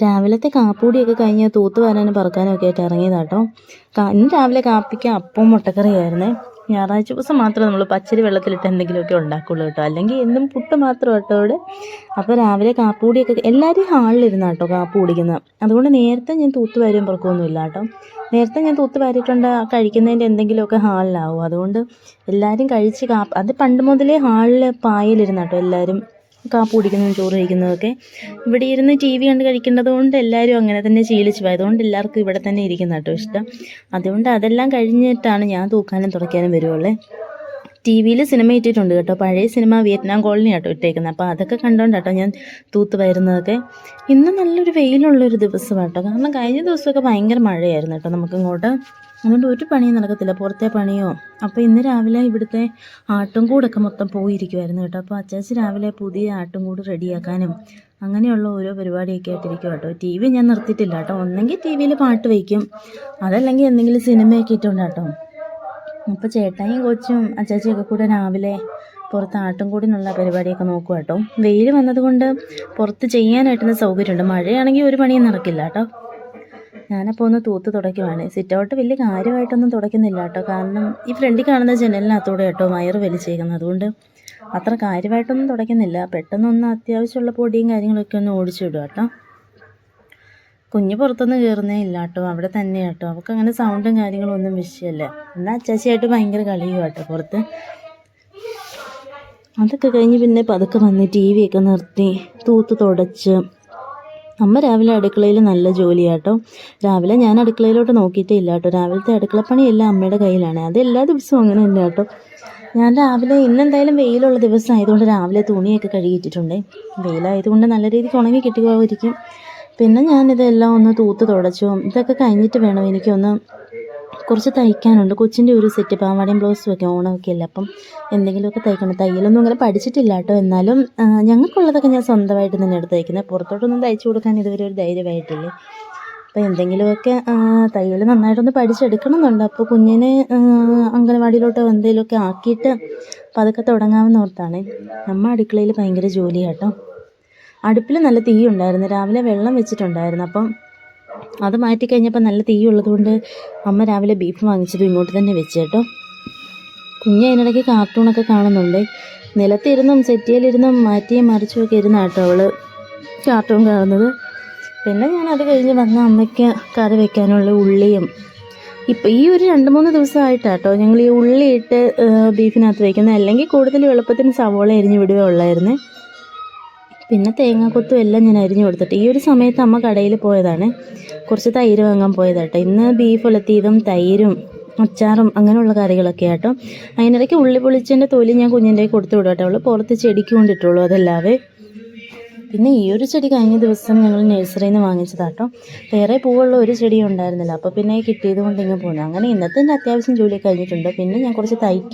രാവിലത്തെ കാപ്പൂടിയൊക്കെ കഴിഞ്ഞ് തൂത്ത് വാരാനും പറക്കാനും ഒക്കെ ആയിട്ട് ഇറങ്ങിയതാട്ടോ. ഇന്ന് രാവിലെ കാപ്പിക്ക് അപ്പവും മുട്ടക്കറിയായിരുന്നേ. ഞായറാഴ്ച ദിവസം മാത്രമേ നമ്മൾ പച്ചരി വെള്ളത്തിലിട്ട് എന്തെങ്കിലുമൊക്കെ ഉണ്ടാക്കുള്ളൂ കേട്ടോ, അല്ലെങ്കിൽ എന്നും പുട്ട് മാത്രം കേട്ടോ ഇവിടെ. അപ്പോൾ രാവിലെ കാപ്പൂടിയൊക്കെ എല്ലാവരും ഹാളിലിരുന്ന കേട്ടോ കാപ്പി കുടിക്കുന്നത്. അതുകൊണ്ട് നേരത്തെ ഞാൻ തൂത്ത് വാരും പറക്കൊന്നുമില്ല കേട്ടോ. നേരത്തെ ഞാൻ തൂത്ത് വാരിയിട്ടുണ്ട് കഴിക്കുന്നതിൻ്റെ എന്തെങ്കിലുമൊക്കെ ഹാളിലാവും. അതുകൊണ്ട് എല്ലാവരും കഴിച്ച് അത് പണ്ട് മുതലേ ഹാളിൽ പായലിരുന്ന കേട്ടോ എല്ലാവരും കാപ്പി കുടിക്കുന്നതും ചോറ് കഴിക്കുന്നതൊക്കെ. ഇവിടെ ഇരുന്ന് ടി വി കണ്ട് കഴിക്കേണ്ടത് കൊണ്ട് എല്ലാവരും അങ്ങനെ തന്നെ ശീലിച്ചു പോയി. അതുകൊണ്ട് എല്ലാവർക്കും ഇവിടെ തന്നെ ഇരിക്കുന്ന കേട്ടോ ഇഷ്ടം. അതുകൊണ്ട് അതെല്ലാം കഴിഞ്ഞിട്ടാണ് ഞാൻ തൂക്കാനും തുടയ്ക്കാനും വരുവുള്ളേ. ടി വിയിൽ സിനിമ ഇട്ടിട്ടുണ്ട് കേട്ടോ, പഴയ സിനിമ വിയറ്റ്നാം കോളനി കേട്ടോ ഇട്ടേക്കുന്നത്. അപ്പോൾ അതൊക്കെ കണ്ടുകൊണ്ട് കേട്ടോ ഞാൻ തൂത്ത് വരുന്നതൊക്കെ. ഇന്ന് നല്ലൊരു വെയിലുള്ളൊരു ദിവസം കേട്ടോ, കാരണം കഴിഞ്ഞ ദിവസമൊക്കെ ഭയങ്കര മഴയായിരുന്നു കേട്ടോ നമുക്കിങ്ങോട്ട്. അതുകൊണ്ട് ഒരു പണിയും നടക്കത്തില്ല, പുറത്തെ പണിയോ. അപ്പോൾ ഇന്ന് രാവിലെ ഇവിടുത്തെ ആട്ടുംകൂടൊക്കെ മൊത്തം പോയിരിക്കുമായിരുന്നു കേട്ടോ. അപ്പോൾ അച്ചാച്ചി രാവിലെ പുതിയ ആട്ടുംകൂട് റെഡിയാക്കാനും അങ്ങനെയുള്ള ഓരോ പരിപാടിയൊക്കെ ആയിട്ടിരിക്കും കേട്ടോ. ടി വി ഞാൻ നിർത്തിയിട്ടില്ല കേട്ടോ, ഒന്നെങ്കിൽ ടി വിയിൽ പാട്ട് വയ്ക്കും, അതല്ലെങ്കിൽ എന്തെങ്കിലും സിനിമയൊക്കെ ഇട്ടുണ്ട് കേട്ടോ. അപ്പോൾ ചേട്ടായും കൊച്ചും അച്ചാച്ചിയൊക്കെ കൂടെ രാവിലെ പുറത്ത് ആട്ടുംകൂടിനുള്ള പരിപാടിയൊക്കെ നോക്കും കേട്ടോ. വെയിൽ വന്നതുകൊണ്ട് പുറത്ത് ചെയ്യാനായിട്ടൊന്ന് സൗകര്യമുണ്ട്. മഴയാണെങ്കിൽ ഒരു പണിയും നടക്കില്ല കേട്ടോ. ഞാനപ്പോൾ ഒന്ന് തൂത്ത് തുടയ്ക്കുവാണ്. സിറ്റ് ഔട്ട് വലിയ കാര്യമായിട്ടൊന്നും തുടയ്ക്കുന്നില്ല കേട്ടോ, കാരണം ഈ ഫ്രണ്ടിൽ കാണുന്ന ജനലിനകത്തൂടെ കേട്ടോ വയറ് വലിച്ചേക്കുന്നത്. അതുകൊണ്ട് അത്ര കാര്യമായിട്ടൊന്നും തുടയ്ക്കുന്നില്ല. പെട്ടെന്നൊന്ന് അത്യാവശ്യമുള്ള പൊടിയും കാര്യങ്ങളൊക്കെ ഒന്ന് ഓടിച്ചു വിടുക കേട്ടോ. കുഞ്ഞ് പുറത്തൊന്നും കയറുന്നേ ഇല്ല കേട്ടോ, അവിടെ തന്നെ കേട്ടോ. അവൾക്ക് അങ്ങനെ സൗണ്ടും കാര്യങ്ങളും ഒന്നും വിഷയമല്ല. എന്നാൽ അച്ചാച്ചിയായിട്ട് ഭയങ്കര കളിയും കേട്ടോ പുറത്ത്. അതൊക്കെ കഴിഞ്ഞ് പിന്നെ പതുക്കെ വന്ന് ടി വിയൊക്കെ നിർത്തി തൂത്ത് തുടച്ച് അമ്മ രാവിലെ അടുക്കളയിൽ നല്ല ജോലിയാട്ടോ. രാവിലെ ഞാൻ അടുക്കളയിലോട്ട് നോക്കിയിട്ടേ ഇല്ല കേട്ടോ. രാവിലത്തെ അടുക്കളപ്പണിയെല്ലാം അമ്മയുടെ കയ്യിലാണ്. അത് എല്ലാ ദിവസവും അങ്ങനെ തന്നെ കേട്ടോ. ഞാൻ രാവിലെ ഇന്നെന്തായാലും വെയിലുള്ള ദിവസം ആയതുകൊണ്ട് രാവിലെ തുണിയൊക്കെ കഴുകിയിട്ടിട്ടുണ്ട്. വെയിലായതുകൊണ്ട് നല്ല രീതിക്ക് ഉണങ്ങി കിട്ടുമായിരിക്കും. പിന്നെ ഞാനിതെല്ലാം ഒന്ന് തൂത്ത് തുടച്ചു. ഇതൊക്കെ കഴിഞ്ഞിട്ട് വേണം എനിക്കൊന്ന് കുറച്ച് തയ്ക്കാനുണ്ട്. കൊച്ചിൻ്റെ ഒരു സെറ്റ് പാവാടയും ബ്ലൗസും ഒക്കെ ഓണമൊക്കെ അല്ല, അപ്പം എന്തെങ്കിലുമൊക്കെ തയ്ക്കണം. തയ്യലൊന്നും അങ്ങനെ പഠിച്ചിട്ടില്ല കേട്ടോ, എന്നാലും ഞങ്ങൾക്കുള്ളതൊക്കെ ഞാൻ സ്വന്തമായിട്ട് തന്നെ എടുത്ത് തയ്ക്കുന്നത്. പുറത്തോട്ടൊന്നും തയ്ച്ചു കൊടുക്കാൻ ഇതുവരെ ഒരു ധൈര്യമായിട്ടില്ലേ. അപ്പോൾ എന്തെങ്കിലുമൊക്കെ തയ്യൽ നന്നായിട്ടൊന്ന് പഠിച്ചെടുക്കണം എന്നുണ്ട്. അപ്പോൾ കുഞ്ഞിനെ അംഗനവാടിയിലോട്ടോ എന്തെങ്കിലുമൊക്കെ ആക്കിയിട്ട് പതുക്കെ തുടങ്ങാമെന്ന് ഓർത്താണ്. അമ്മ അടുക്കളയിൽ ഭയങ്കര ജോലി കേട്ടോ. അടുപ്പിൽ നല്ല തീ ഉണ്ടായിരുന്നു, രാവിലെ വെള്ളം വെച്ചിട്ടുണ്ടായിരുന്നു. അപ്പം അത് മാറ്റിക്കഴിഞ്ഞപ്പോൾ നല്ല തീ ഉള്ളതുകൊണ്ട് അമ്മ രാവിലെ ബീഫ് വാങ്ങിച്ചത് ഇങ്ങോട്ട് തന്നെ വെച്ച് കേട്ടോ. കുഞ്ഞ് അതിനിടയ്ക്ക് കാർട്ടൂണൊക്കെ കാണുന്നുണ്ട്. നിലത്തിരുന്നും സെറ്റിയിലിരുന്നും മാറ്റിയും മറിച്ചുമൊക്കെ ഇരുന്ന കേട്ടോ അവൾ കാർട്ടൂൺ കാണുന്നത്. പിന്നെ ഞാൻ അത് കഴിഞ്ഞ് വന്ന അമ്മയ്ക്ക് കറി വെക്കാനുള്ള ഉള്ളിയും ഇപ്പോൾ ഈ ഒരു 2-3 ദിവസമായിട്ടാട്ടോ ഞങ്ങൾ ഈ ഉള്ളിയിട്ട് ബീഫിനകത്ത് വയ്ക്കുന്നത്. അല്ലെങ്കിൽ കൂടുതൽ എളുപ്പത്തിന് സവോള അരിഞ്ഞ് വിടുകയേ ഉള്ളായിരുന്നു. പിന്നെ തേങ്ങാക്കൊത്തും എല്ലാം ഞാൻ അരിഞ്ഞു കൊടുത്തിട്ട് ഈ ഒരു സമയത്ത് അമ്മ കടയിൽ പോയതാണ്, കുറച്ച് തൈര് വാങ്ങാൻ പോയതാട്ടോ. ഇന്ന് ബീഫ് ഉലത്തിയതും തൈരും അച്ചാറും അങ്ങനെയുള്ള കറികളൊക്കെ ആട്ടോ. അതിനിടയ്ക്ക് ഉള്ളി പൊളിച്ചതിൻ്റെ തൊലി ഞാൻ കുഞ്ഞിൻ്റെ കൊടുത്തു വിടും കേട്ടോ. അവൾ പുറത്ത് ചെടിക്ക് കൊണ്ടിട്ടുള്ളൂ അതല്ലാതെ. പിന്നെ ഈ ഒരു ചെടി കഴിഞ്ഞ ദിവസം ഞങ്ങൾ നഴ്സറിയിൽ നിന്ന് വാങ്ങിച്ചതാട്ടോ. വേറെ പൂവുള്ള ഒരു ചെടി ഉണ്ടായിരുന്നില്ല, അപ്പോൾ പിന്നെ കിട്ടിയത് കൊണ്ട് ഇങ്ങനെ പോകുന്നു. അങ്ങനെ ഇന്നത്തെ എൻ്റെ അത്യാവശ്യം ജോലി കഴിഞ്ഞിട്ടുണ്ട്. പിന്നെ ഞാൻ കുറച്ച് തയ്ക്കാൻ